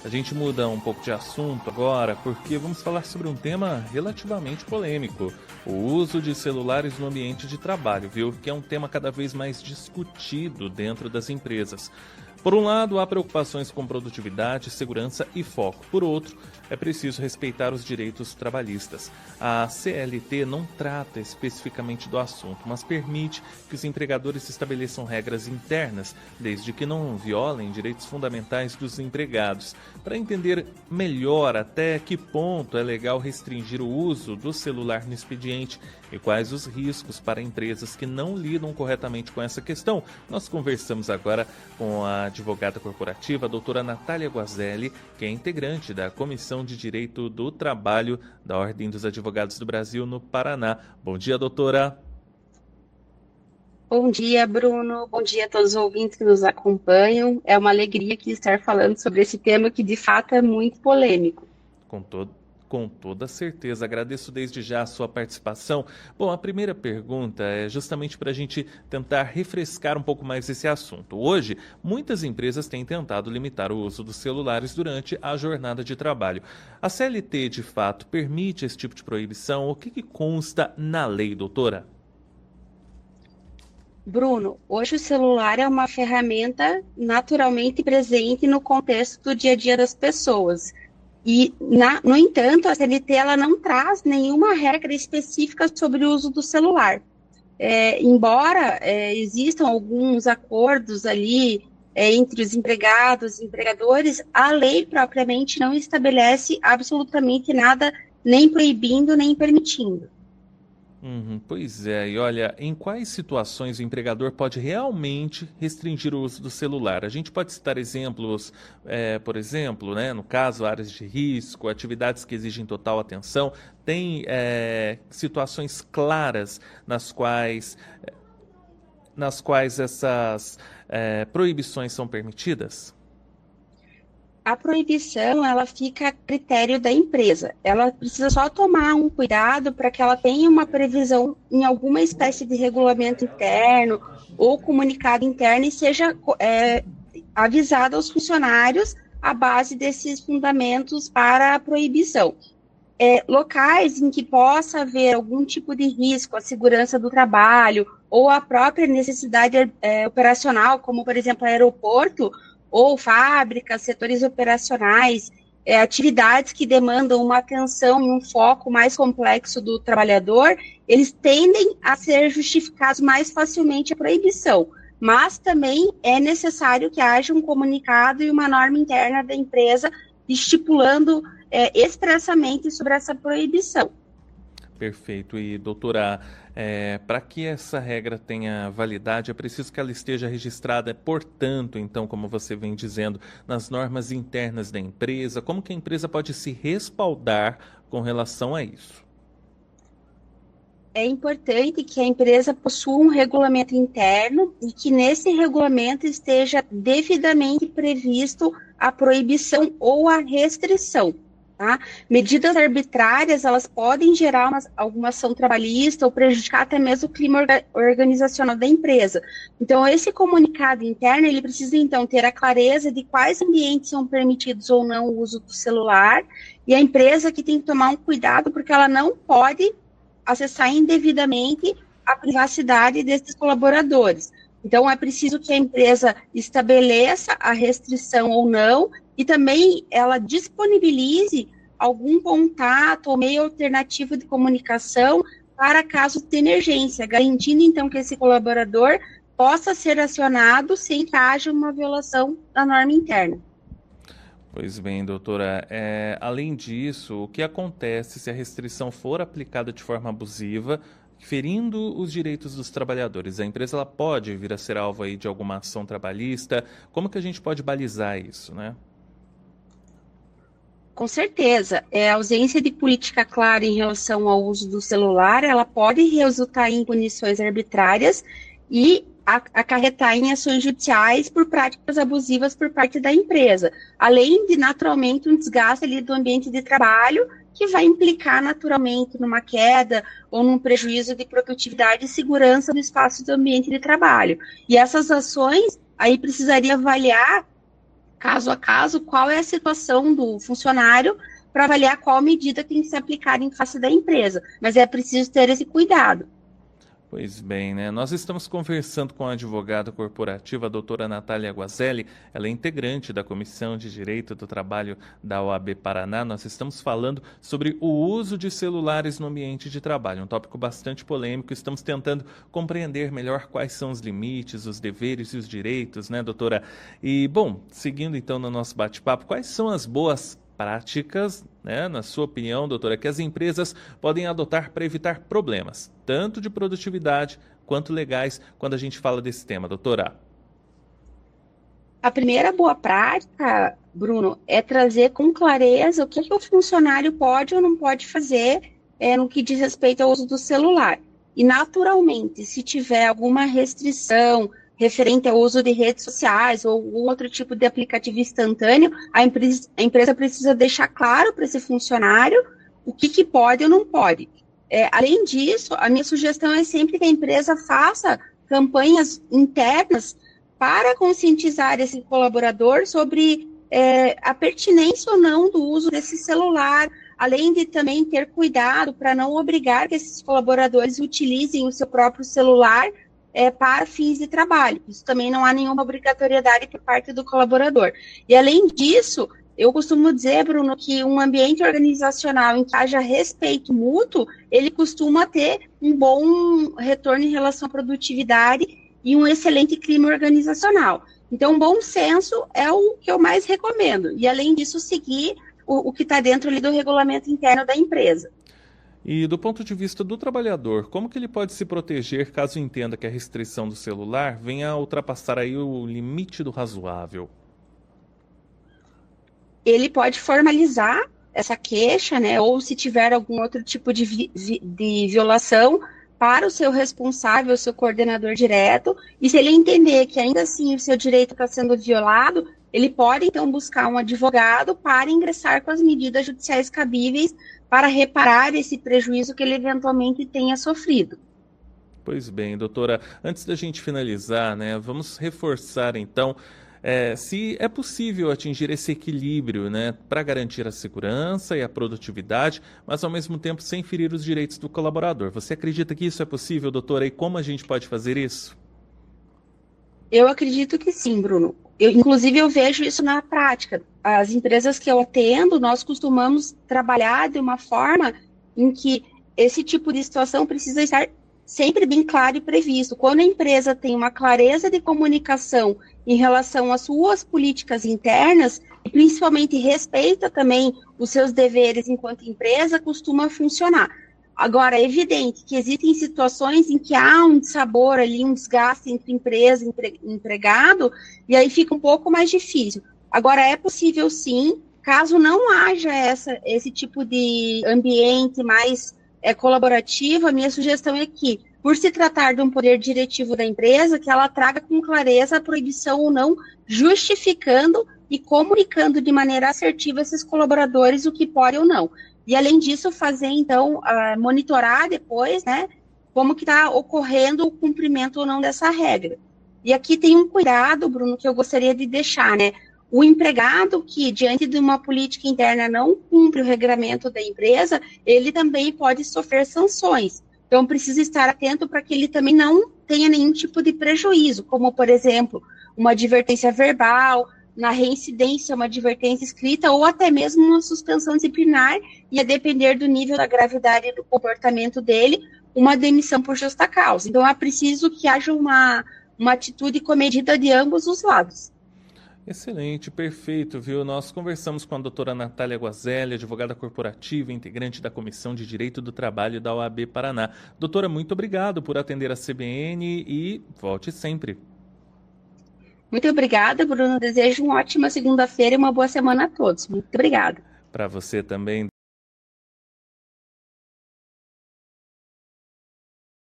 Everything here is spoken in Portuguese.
A gente muda um pouco de assunto agora porque vamos falar sobre um tema relativamente polêmico: o uso de celulares no ambiente de trabalho, viu? Que é um tema cada vez mais discutido dentro das empresas. Por um lado, há preocupações com produtividade, segurança e foco. Por outro, é preciso respeitar os direitos trabalhistas. A CLT não trata especificamente do assunto, mas permite que os empregadores estabeleçam regras internas, desde que não violem direitos fundamentais dos empregados. Para entender melhor até que ponto é legal restringir o uso do celular no expediente e quais os riscos para empresas que não lidam corretamente com essa questão, nós conversamos agora com a advogada corporativa, a doutora Natália Guazelli, que é integrante da Comissão de Direito do Trabalho da Ordem dos Advogados do Brasil no Paraná. Bom dia, doutora. Bom dia, Bruno. Bom dia a todos os ouvintes que nos acompanham. É uma alegria aqui estar falando sobre esse tema que, de fato, é muito polêmico. Com toda certeza, agradeço desde já a sua participação. Bom, a primeira pergunta é justamente para a gente tentar refrescar um pouco mais esse assunto. Hoje, muitas empresas têm tentado limitar o uso dos celulares durante a jornada de trabalho. A CLT, de fato, permite esse tipo de proibição? O que consta na lei, doutora? Bruno, hoje o celular é uma ferramenta naturalmente presente no contexto do dia a dia das pessoas. No entanto, a CLT ela não traz nenhuma regra específica sobre o uso do celular. Embora existam alguns acordos ali entre os empregados e empregadores, a lei propriamente não estabelece absolutamente nada, nem proibindo, nem permitindo. Pois é, e olha, em quais situações o empregador pode realmente restringir o uso do celular? A gente pode citar exemplos, por exemplo, né, no caso, áreas de risco, atividades que exigem total atenção. Tem situações claras nas quais essas proibições são permitidas? A proibição, ela fica a critério da empresa. Ela precisa só tomar um cuidado para que ela tenha uma previsão em alguma espécie de regulamento interno ou comunicado interno e seja avisada aos funcionários a base desses fundamentos para a proibição. Locais em que possa haver algum tipo de risco à segurança do trabalho ou à própria necessidade operacional, como, por exemplo, aeroporto, ou fábricas, setores operacionais, atividades que demandam uma atenção e um foco mais complexo do trabalhador, eles tendem a ser justificados mais facilmente a proibição. Mas também é necessário que haja um comunicado e uma norma interna da empresa estipulando expressamente sobre essa proibição. Perfeito. E, doutora, para que essa regra tenha validade, é preciso que ela esteja registrada, portanto, então, como você vem dizendo, nas normas internas da empresa. Como que a empresa pode se respaldar com relação a isso? É importante que a empresa possua um regulamento interno e que nesse regulamento esteja devidamente previsto a proibição ou a restrição. Tá? Medidas arbitrárias, elas podem gerar alguma ação trabalhista ou prejudicar até mesmo o clima organizacional da empresa. Então, esse comunicado interno, ele precisa, então, ter a clareza de quais ambientes são permitidos ou não o uso do celular, e a empresa que tem que tomar um cuidado, porque ela não pode acessar indevidamente a privacidade desses colaboradores. Então, é preciso que a empresa estabeleça a restrição ou não e também ela disponibilize algum contato ou meio alternativo de comunicação para casos de emergência, garantindo, então, que esse colaborador possa ser acionado sem que haja uma violação da norma interna. Pois bem, doutora. Além disso, o que acontece se a restrição for aplicada de forma abusiva, ferindo os direitos dos trabalhadores? A empresa ela pode vir a ser alvo aí de alguma ação trabalhista? Como que a gente pode balizar isso, né? Com certeza, a ausência de política clara em relação ao uso do celular, ela pode resultar em punições arbitrárias e acarretar em ações judiciais por práticas abusivas por parte da empresa, além de, naturalmente, um desgaste ali do ambiente de trabalho, que vai implicar, naturalmente, numa queda ou num prejuízo de produtividade e segurança do espaço do ambiente de trabalho. E essas ações, aí precisaria avaliar caso a caso, qual é a situação do funcionário para avaliar qual medida tem que ser aplicada em face da empresa. Mas é preciso ter esse cuidado. Pois bem, né? Nós estamos conversando com a advogada corporativa, a doutora Natália Guazelli. Ela é integrante da Comissão de Direito do Trabalho da OAB Paraná. Nós estamos falando sobre o uso de celulares no ambiente de trabalho, um tópico bastante polêmico. Estamos tentando compreender melhor quais são os limites, os deveres e os direitos, né, doutora? E, bom, seguindo então no nosso bate-papo, quais são as boas práticas, né, na sua opinião, doutora, que as empresas podem adotar para evitar problemas, tanto de produtividade quanto legais, quando a gente fala desse tema, doutora? A primeira boa prática, Bruno, é trazer com clareza o que o funcionário pode ou não pode fazer no que diz respeito ao uso do celular. E, naturalmente, se tiver alguma restrição referente ao uso de redes sociais ou algum outro tipo de aplicativo instantâneo, a empresa precisa deixar claro para esse funcionário o que pode ou não pode. Além disso, a minha sugestão é sempre que a empresa faça campanhas internas para conscientizar esse colaborador sobre a pertinência ou não do uso desse celular, além de também ter cuidado para não obrigar que esses colaboradores utilizem o seu próprio celular para fins de trabalho. Isso também não há nenhuma obrigatoriedade por parte do colaborador. E, além disso, eu costumo dizer, Bruno, que um ambiente organizacional em que haja respeito mútuo, ele costuma ter um bom retorno em relação à produtividade e um excelente clima organizacional. Então, bom senso é o que eu mais recomendo. E, além disso, seguir o que está dentro ali do regulamento interno da empresa. E do ponto de vista do trabalhador, como que ele pode se proteger caso entenda que a restrição do celular venha a ultrapassar aí o limite do razoável? Ele pode formalizar essa queixa, né, ou se tiver algum outro tipo de violação, para o seu responsável, o seu coordenador direto, e se ele entender que ainda assim o seu direito está sendo violado, ele pode então buscar um advogado para ingressar com as medidas judiciais cabíveis para reparar esse prejuízo que ele eventualmente tenha sofrido. Pois bem, doutora, antes da gente finalizar, né, vamos reforçar então se é possível atingir esse equilíbrio, né, para garantir a segurança e a produtividade, mas ao mesmo tempo sem ferir os direitos do colaborador. Você acredita que isso é possível, doutora? E como a gente pode fazer isso? Eu acredito que sim, Bruno. Inclusive, eu vejo isso na prática. As empresas que eu atendo, nós costumamos trabalhar de uma forma em que esse tipo de situação precisa estar sempre bem claro e previsto. Quando a empresa tem uma clareza de comunicação em relação às suas políticas internas, e principalmente respeita também os seus deveres enquanto empresa, costuma funcionar. Agora, é evidente que existem situações em que há um dissabor ali, um desgaste entre empresa e empregado, e aí fica um pouco mais difícil. Agora, é possível sim, caso não haja esse tipo de ambiente mais colaborativo, a minha sugestão é que, por se tratar de um poder diretivo da empresa, que ela traga com clareza a proibição ou não, justificando e comunicando de maneira assertiva a esses colaboradores o que pode ou não. E, além disso, fazer, então, monitorar depois, né, como que está ocorrendo o cumprimento ou não dessa regra. E aqui tem um cuidado, Bruno, que eu gostaria de deixar, né? O empregado que, diante de uma política interna, não cumpre o regramento da empresa, ele também pode sofrer sanções. Então, precisa estar atento para que ele também não tenha nenhum tipo de prejuízo, como, por exemplo, uma advertência verbal, na reincidência, uma advertência escrita, ou até mesmo uma suspensão disciplinar, e a depender do nível da gravidade do comportamento dele, uma demissão por justa causa. Então, é preciso que haja uma atitude comedida de ambos os lados. Excelente, perfeito, viu? Nós conversamos com a doutora Natália Guazelli, advogada corporativa, integrante da Comissão de Direito do Trabalho da OAB Paraná. Doutora, muito obrigado por atender a CBN e volte sempre. Muito obrigada, Bruno. Desejo uma ótima segunda-feira e uma boa semana a todos. Muito obrigada. Para você também.